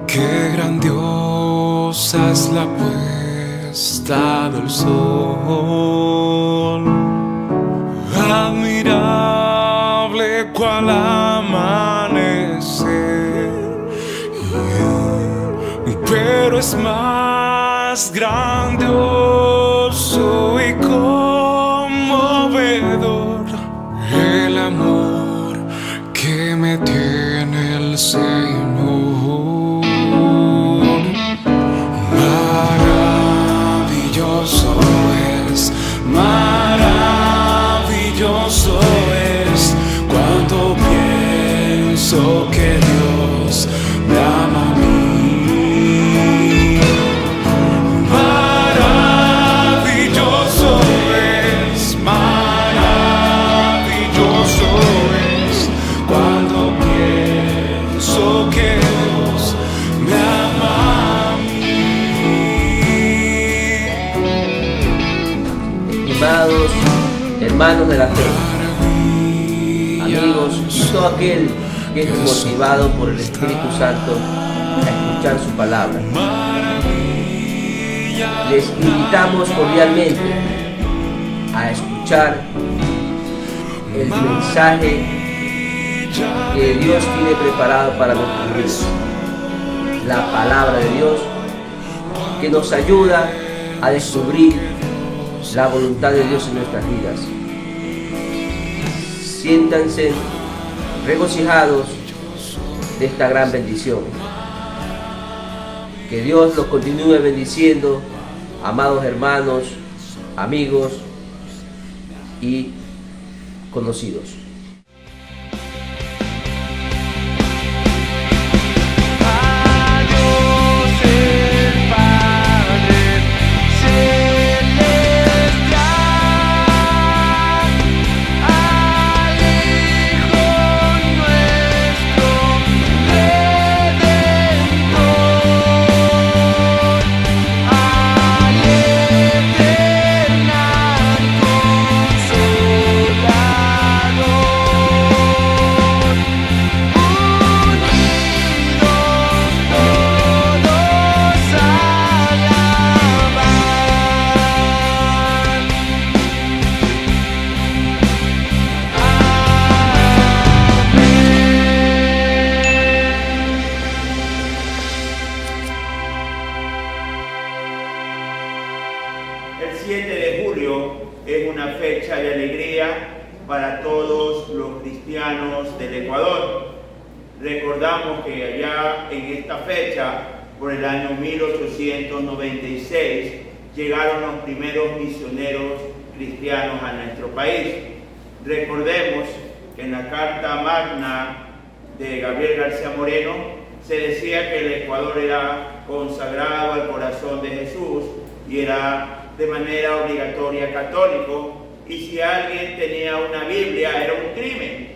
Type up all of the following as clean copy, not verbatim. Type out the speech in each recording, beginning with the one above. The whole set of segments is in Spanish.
Qué grandiosa es la puesta del sol, admirable cual amanecer, pero es más grandioso y conmovedor el amor que me tiene el Señor. Maravilloso es cuando pienso que Dios me ama a mí. Maravilloso es cuando pienso que Dios me ama a mí. Estimados hermanos de la fe, amigos y todo aquel que es motivado por el Espíritu Santo a escuchar su palabra, les invitamos cordialmente a escuchar el mensaje que Dios tiene preparado para nuestros vidas, la palabra de Dios que nos ayuda a descubrir la voluntad de Dios en nuestras vidas. Siéntanse regocijados de esta gran bendición. Que Dios los continúe bendiciendo, amados hermanos, amigos y conocidos. El 7 de julio es una fecha de alegría para todos los cristianos del Ecuador. Recordamos que allá en esta fecha, por el año 1896, llegaron los primeros misioneros cristianos a nuestro país. Recordemos que en la Carta Magna de Gabriel García Moreno se decía que el Ecuador era consagrado al corazón de Jesús y era de manera obligatoria católico, y si alguien tenía una Biblia era un crimen.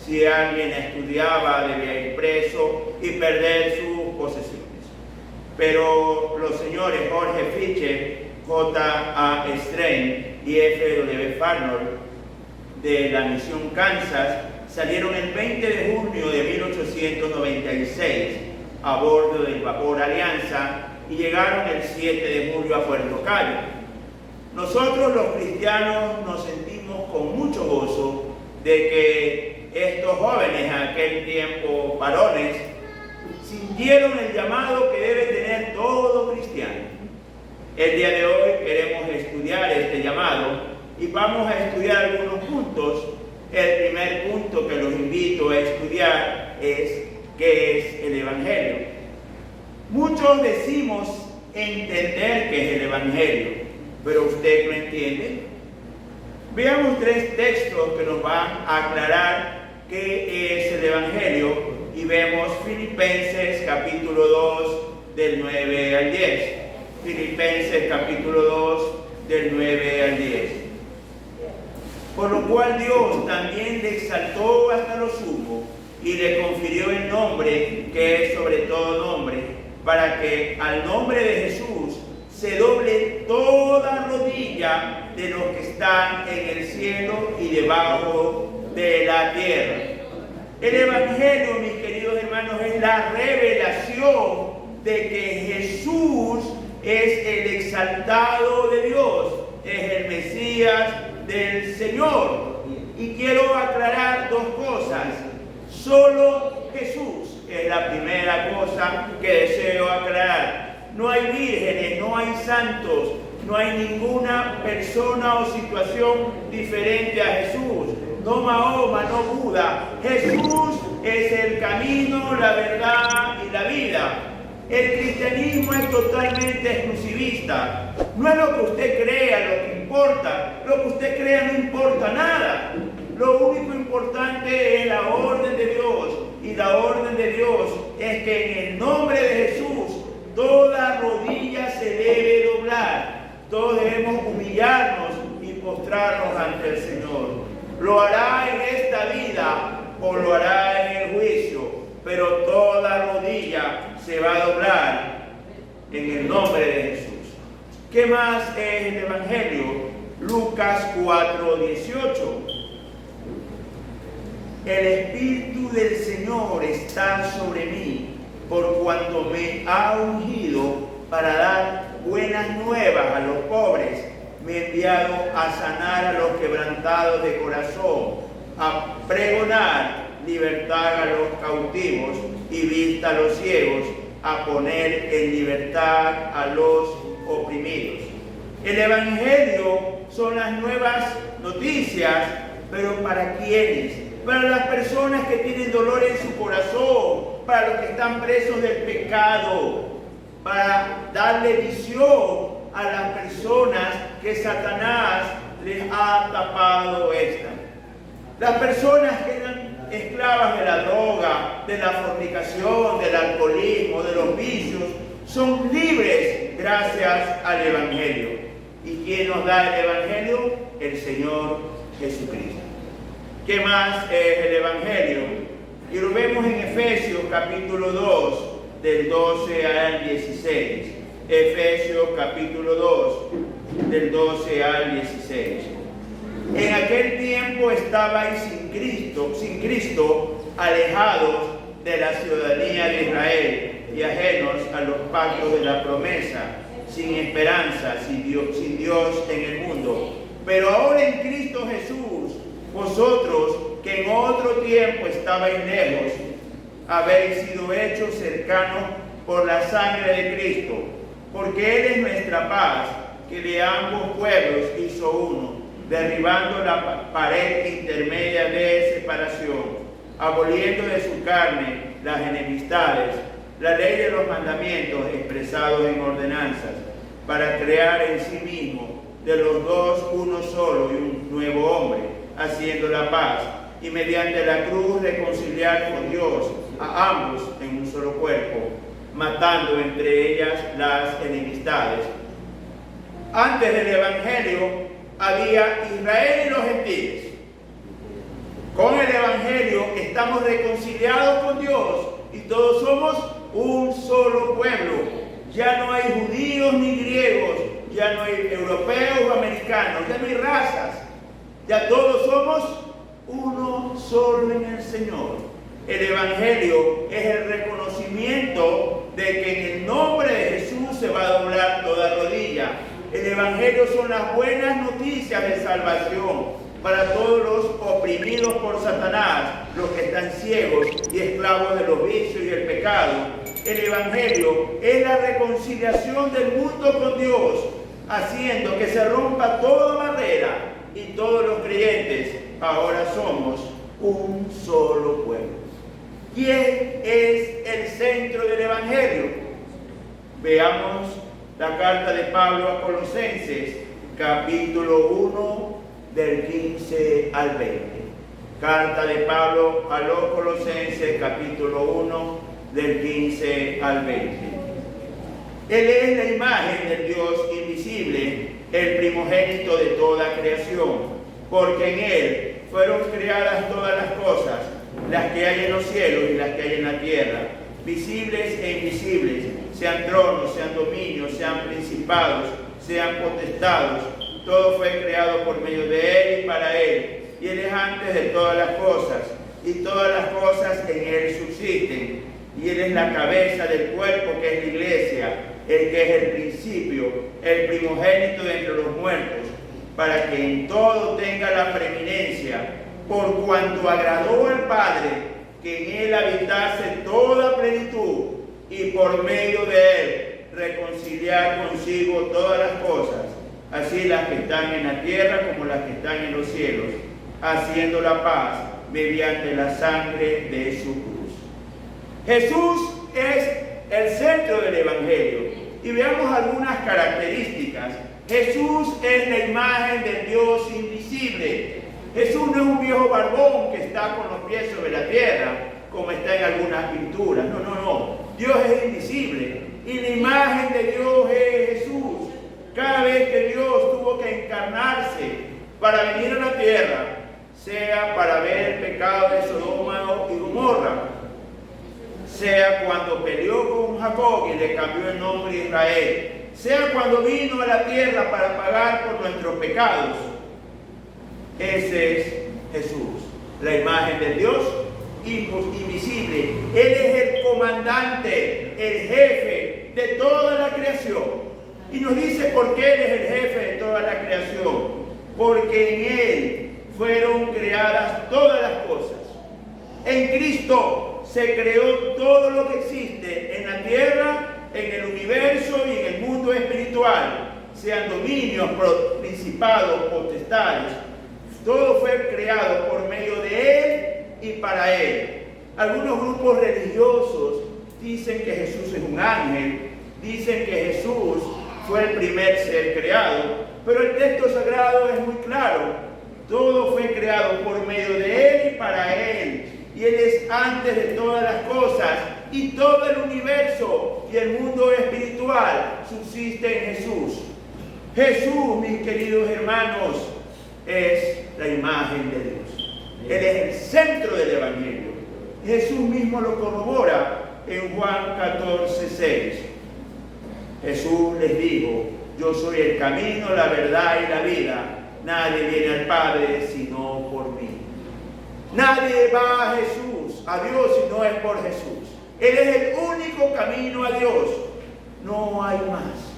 Si alguien estudiaba debía ir preso y perder sus posesiones. Pero los señores Jorge Fischer, J.A. Strain y F.W. Farnold de la misión Kansas salieron el 20 de junio de 1896 a bordo del vapor Alianza y llegaron el 7 de julio a Puerto Cayo. Nosotros los cristianos nos sentimos con mucho gozo de que estos jóvenes, en aquel tiempo varones, sintieron el llamado que debe tener todo cristiano. El día de hoy queremos estudiar este llamado y vamos a estudiar algunos puntos. El primer punto que los invito a estudiar es ¿qué es el Evangelio? Muchos decimos entender qué es el Evangelio, pero ¿usted lo entiende? Veamos tres textos que nos van a aclarar qué es el Evangelio y vemos Filipenses capítulo 2 del 9 al 10. Filipenses capítulo 2 del 9 al 10. Por lo cual Dios también le exaltó hasta lo sumo y le confirió el nombre que es sobre todo nombre, para que al nombre de Jesús se doble toda rodilla de los que están en el cielo y debajo de la tierra. El Evangelio, mis queridos hermanos, es la revelación de que Jesús es el exaltado de Dios, es el Mesías del Señor. Y quiero aclarar dos cosas. Solo Jesús es la primera cosa que deseo aclarar. No hay vírgenes, no hay santos, no hay ninguna persona o situación diferente a Jesús. No Mahoma, no Buda. Jesús es el camino, la verdad y la vida. El cristianismo es totalmente exclusivista. No es lo que usted crea lo que importa. Lo que usted crea no importa nada. Lo único importante es la orden de Dios. Y la orden de Dios es que en el nombre de Jesús toda rodilla se debe doblar. Todos debemos humillarnos y postrarnos ante el Señor. Lo hará en esta vida o lo hará en el juicio, pero toda rodilla se va a doblar en el nombre de Jesús. ¿Qué más es el Evangelio? Lucas 4:18. El Espíritu del Señor está sobre mí, por cuanto me ha ungido para dar buenas nuevas a los pobres. Me he enviado a sanar a los quebrantados de corazón, a pregonar libertad a los cautivos y vista a los ciegos, a poner en libertad a los oprimidos. El Evangelio son las nuevas noticias, pero ¿para quiénes? Para las personas que tienen dolor en su corazón, para los que están presos del pecado, para darle visión a las personas que Satanás les ha tapado esta. Las personas que eran esclavas de la droga, de la fornicación, del alcoholismo, de los vicios, son libres gracias al Evangelio. ¿Y quién nos da el Evangelio? El Señor Jesucristo. ¿Qué más es el Evangelio? Y lo vemos en Efesios capítulo 2, del 12 al 16. Efesios capítulo 2, del 12 al 16. En aquel tiempo estabais sin Cristo, alejados de la ciudadanía de Israel y ajenos a los pactos de la promesa, sin esperanza, sin Dios en el mundo. Pero ahora en Cristo Jesús, vosotros que en otro tiempo estabais lejos, habéis sido hechos cercanos por la sangre de Cristo, porque Él es nuestra paz, que de ambos pueblos hizo uno, derribando la pared intermedia de separación, aboliendo de su carne las enemistades, la ley de los mandamientos expresados en ordenanzas, para crear en sí mismo de los dos uno solo y un nuevo hombre, haciendo la paz, y mediante la cruz reconciliar con Dios a ambos en un solo cuerpo, matando entre ellas las enemistades. Antes del Evangelio había Israel y los gentiles. Con el Evangelio estamos reconciliados con Dios y todos somos un solo pueblo. Ya no hay judíos ni griegos, ya no hay europeos o americanos, ya no hay razas. Ya todos somos uno solo en el Señor. El Evangelio es el reconocimiento de que en el nombre de Jesús se va a doblar toda rodilla. El Evangelio son las buenas noticias de salvación para todos los oprimidos por Satanás, los que están ciegos y esclavos de los vicios y el pecado. El Evangelio es la reconciliación del mundo con Dios, haciendo que se rompa toda barrera y todos los creyentes ahora somos un solo pueblo. ¿Quién es el centro del Evangelio? Veamos la carta de Pablo a Colosenses, capítulo 1, del 15 al 20. Carta de Pablo a los Colosenses, capítulo 1, del 15 al 20. Él es la imagen del Dios invisible, el primogénito de toda creación, porque en Él fueron creadas todas las cosas, las que hay en los cielos y las que hay en la tierra, visibles e invisibles, sean tronos, sean dominios, sean principados, sean potestados. Todo fue creado por medio de Él y para Él, y Él es antes de todas las cosas, y todas las cosas en Él subsisten. y Él es la cabeza del cuerpo que es la iglesia, el que es el principio, el primogénito de entre los muertos, para que en todo tenga la preeminencia, por cuanto agradó al Padre que en Él habitase toda plenitud, y por medio de Él reconciliar consigo todas las cosas, así las que están en la tierra como las que están en los cielos, haciendo la paz mediante la sangre de su cruz. Jesús es el centro del Evangelio. Y veamos algunas características. Jesús es la imagen del Dios invisible. Jesús no es un viejo barbón que está con los pies sobre la tierra, como está en algunas pinturas. No. Dios es invisible. Y la imagen de Dios es Jesús. Cada vez que Dios tuvo que encarnarse para venir a la tierra, sea para ver el pecado de Sodoma y Gomorra, sea cuando peleó con Jacob y le cambió el nombre de Israel, sea cuando vino a la tierra para pagar por nuestros pecados, ese es Jesús, la imagen del Dios invisible. Él es el comandante, el jefe de toda la creación. Y nos dice por qué Él es el jefe de toda la creación. Porque en Él fueron creadas todas las cosas. En Cristo se creó todo lo que existe en la tierra, en el universo y en el mundo espiritual, sean dominios, principados, potestades. Todo fue creado por medio de Él y para Él. Algunos grupos religiosos dicen que Jesús es un ángel, dicen que Jesús fue el primer ser creado, pero el texto sagrado es muy claro. Todo fue creado por medio de Él y para Él. Y Él es antes de todas las cosas. Y todo el universo y el mundo espiritual subsiste en Jesús. Jesús, mis queridos hermanos, es la imagen de Dios. Él es el centro del Evangelio. Jesús mismo lo corrobora en Juan 14:6. Jesús les dijo: yo soy el camino, la verdad y la vida. Nadie viene al Padre sino por mí. Nadie va a Jesús, a Dios, si no es por Jesús. Él es el único camino a Dios. No hay más.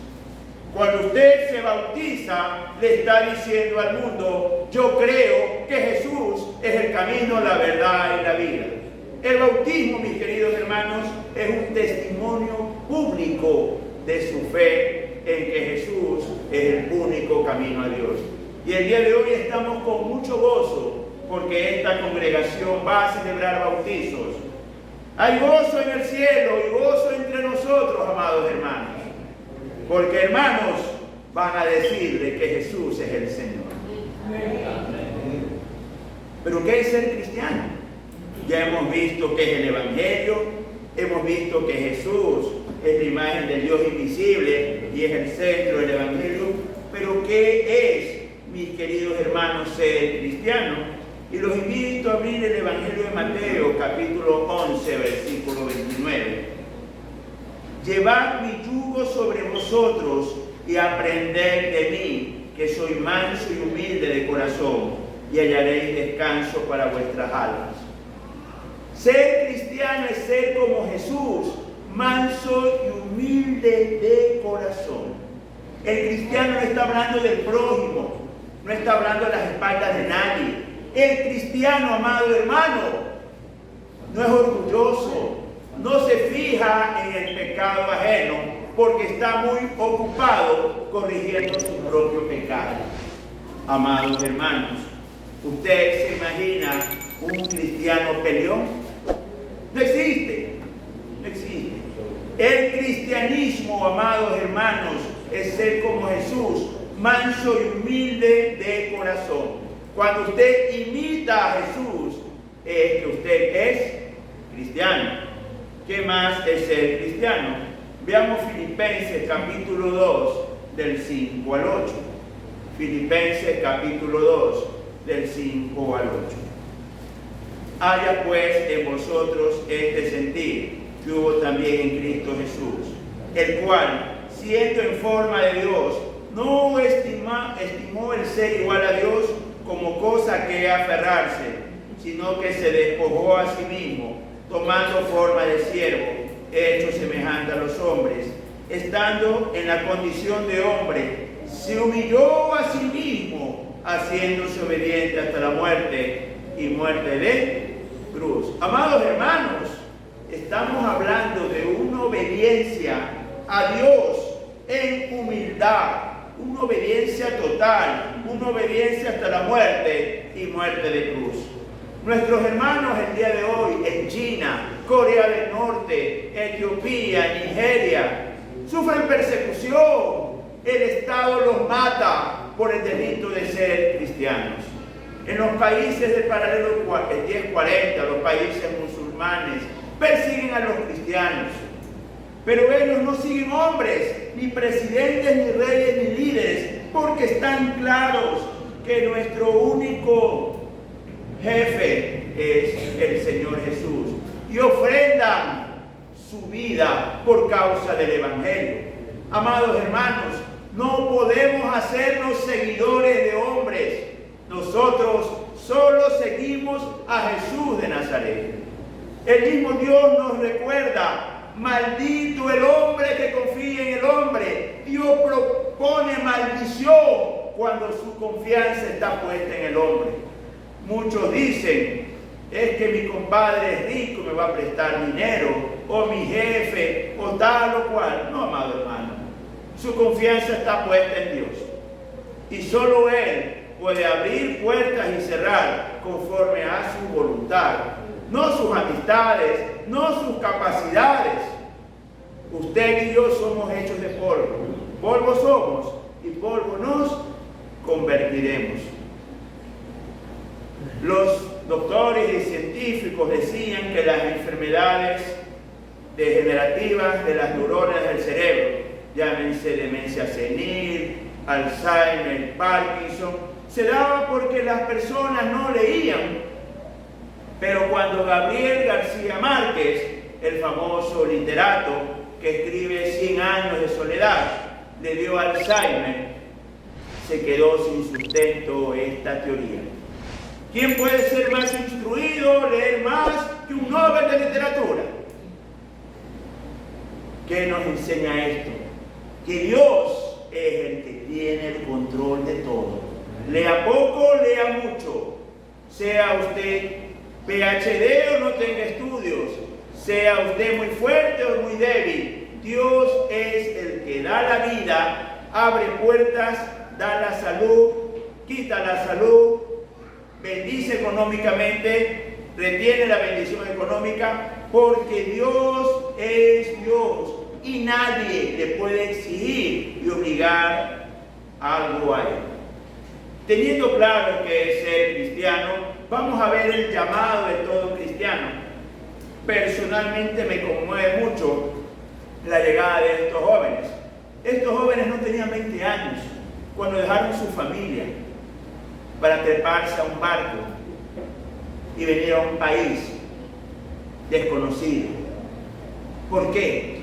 Cuando usted se bautiza, le está diciendo al mundo: yo creo que Jesús es el camino, la verdad y la vida. El bautismo, mis queridos hermanos, es un testimonio público de su fe en que Jesús es el único camino a Dios. Y el día de hoy estamos con mucho gozo porque esta congregación va a celebrar bautizos. Hay gozo en el cielo y gozo entre nosotros, amados hermanos. Porque hermanos van a decir de que Jesús es el Señor. ¿Pero qué es ser cristiano? Ya hemos visto que es el Evangelio, hemos visto que Jesús es la imagen del Dios invisible y es el centro del Evangelio. Pero ¿qué es, mis queridos hermanos, ser cristiano? Y los invito a abrir el Evangelio de Mateo, capítulo 11, versículo 29. Llevad mi yugo sobre vosotros y aprended de mí, que soy manso y humilde de corazón, y hallaréis descanso para vuestras almas. Ser cristiano es ser como Jesús, manso y humilde de corazón. El cristiano no está hablando del prójimo, no está hablando de las espaldas de nadie. El cristiano, amado hermano, no es orgulloso, no se fija en el pecado ajeno, porque está muy ocupado corrigiendo su propio pecado. Amados hermanos, ¿usted se imagina un cristiano peleón? No existe, no existe. El cristianismo, amados hermanos, es ser como Jesús, manso y humilde de corazón. Cuando usted imita a Jesús, es que usted es cristiano. ¿Qué más es ser cristiano? Veamos Filipenses capítulo 2, del 5 al 8. Filipenses capítulo 2, del 5 al 8. Haya pues en vosotros este sentir que hubo también en Cristo Jesús, el cual, siendo en forma de Dios, no estimó el ser igual a Dios como cosa que aferrarse, sino que se despojó a sí mismo, tomando forma de siervo, hecho semejante a los hombres, estando en la condición de hombre, se humilló a sí mismo, haciéndose obediente hasta la muerte y muerte de cruz. Amados hermanos, estamos hablando de una obediencia a Dios en humildad, una obediencia total, una obediencia hasta la muerte y muerte de cruz. Nuestros hermanos el día de hoy en China, Corea del Norte, Etiopía, Nigeria, sufren persecución. El Estado los mata por el delito de ser cristianos. En los países del paralelo 1040, los países musulmanes, persiguen a los cristianos. Pero ellos no siguen hombres, ni presidentes, ni reyes, ni líderes, porque están claros que nuestro único jefe es el Señor Jesús. Y ofrendan su vida por causa del Evangelio. Amados hermanos, no podemos hacernos seguidores de hombres. Nosotros solo seguimos a Jesús de Nazaret. El mismo Dios nos recuerda: maldito el hombre que confía en el hombre. Dios propone maldición cuando su confianza está puesta en el hombre. Muchos dicen: es que mi compadre es rico, me va a prestar dinero, o mi jefe, o tal o cual. No, amado hermano, su confianza está puesta en Dios. Y solo Él puede abrir puertas y cerrar conforme a su voluntad. No sus amistades, no sus capacidades. Usted y yo somos hechos de polvo. Polvo somos y polvo nos convertiremos. Los doctores y científicos decían que las enfermedades degenerativas de las neuronas del cerebro, llámense demencia senil, Alzheimer, Parkinson, se daba porque las personas no leían. Pero cuando Gabriel García Márquez, el famoso literato que escribe 100 años de soledad, le dio Alzheimer, se quedó sin sustento esta teoría. ¿Quién puede ser más instruido, leer más que un Nobel de literatura? ¿Qué nos enseña esto? Que Dios es el que tiene el control de todo. Lea poco, lea mucho. Sea usted PhD o no tenga estudios, sea usted muy fuerte o muy débil, Dios es el que da la vida, abre puertas, da la salud, quita la salud, bendice económicamente, retiene la bendición económica, porque Dios es Dios y nadie le puede exigir y obligar algo a Él. Teniendo claro que es ser cristiano, vamos a ver el llamado de todo cristiano. Personalmente me conmueve mucho la llegada de estos jóvenes. Estos jóvenes no tenían 20 años cuando dejaron su familia para treparse a un barco y venir a un país desconocido. ¿Por qué?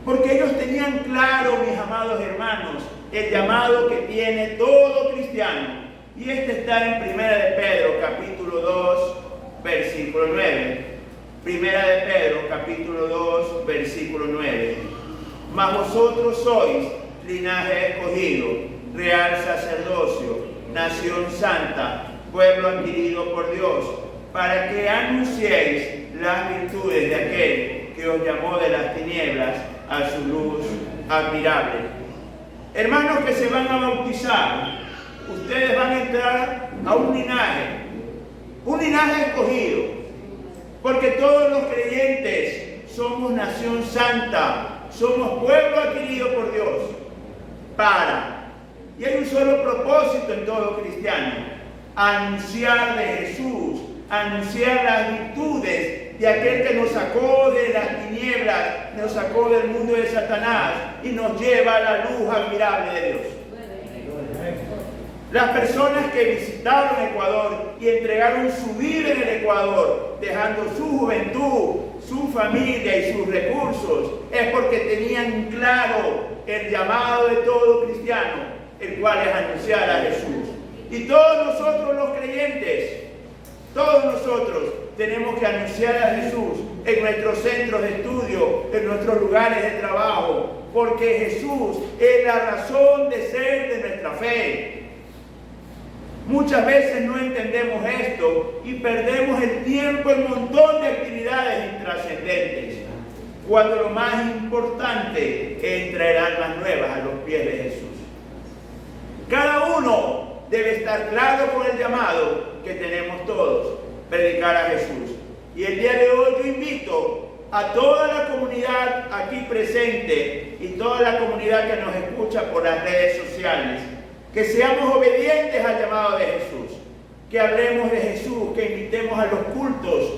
Porque ellos tenían claro, mis amados hermanos, el llamado que tiene todo cristiano. Y este está en Primera de Pedro, capítulo 2, versículo 9. Primera de Pedro, capítulo 2, versículo 9. Mas vosotros sois linaje escogido, real sacerdocio, nación santa, pueblo adquirido por Dios, para que anunciéis las virtudes de aquel que os llamó de las tinieblas a su luz admirable. Hermanos que se van a bautizar, ustedes van a entrar a un linaje escogido, porque todos los creyentes somos nación santa, somos pueblo adquirido por Dios, y hay un solo propósito en todo cristiano: anunciar de Jesús, anunciar las virtudes de aquel que nos sacó de las tinieblas, nos sacó del mundo de Satanás y nos lleva a la luz admirable de Dios. Las personas que visitaron Ecuador y entregaron su vida en el Ecuador, dejando su juventud, su familia y sus recursos, es porque tenían claro el llamado de todo cristiano, el cual es anunciar a Jesús. Y todos nosotros los creyentes, todos nosotros tenemos que anunciar a Jesús en nuestros centros de estudio, en nuestros lugares de trabajo, porque Jesús es la razón de ser de nuestra fe. Muchas veces no entendemos esto y perdemos el tiempo en un montón de actividades intrascendentes, cuando lo más importante es traer almas nuevas a los pies de Jesús. Cada uno debe estar claro con el llamado que tenemos todos, predicar a Jesús. Y el día de hoy yo invito a toda la comunidad aquí presente y toda la comunidad que nos escucha por las redes sociales, que seamos obedientes al llamado de Jesús, que hablemos de Jesús, que invitemos a los cultos,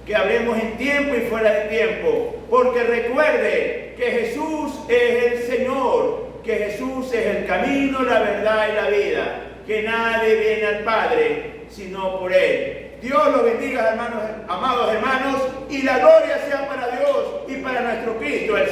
que hablemos en tiempo y fuera de tiempo, porque recuerde que Jesús es el Señor, que Jesús es el camino, la verdad y la vida, que nadie viene al Padre sino por Él. Dios los bendiga, hermanos, amados hermanos, y la gloria sea para Dios y para nuestro Cristo el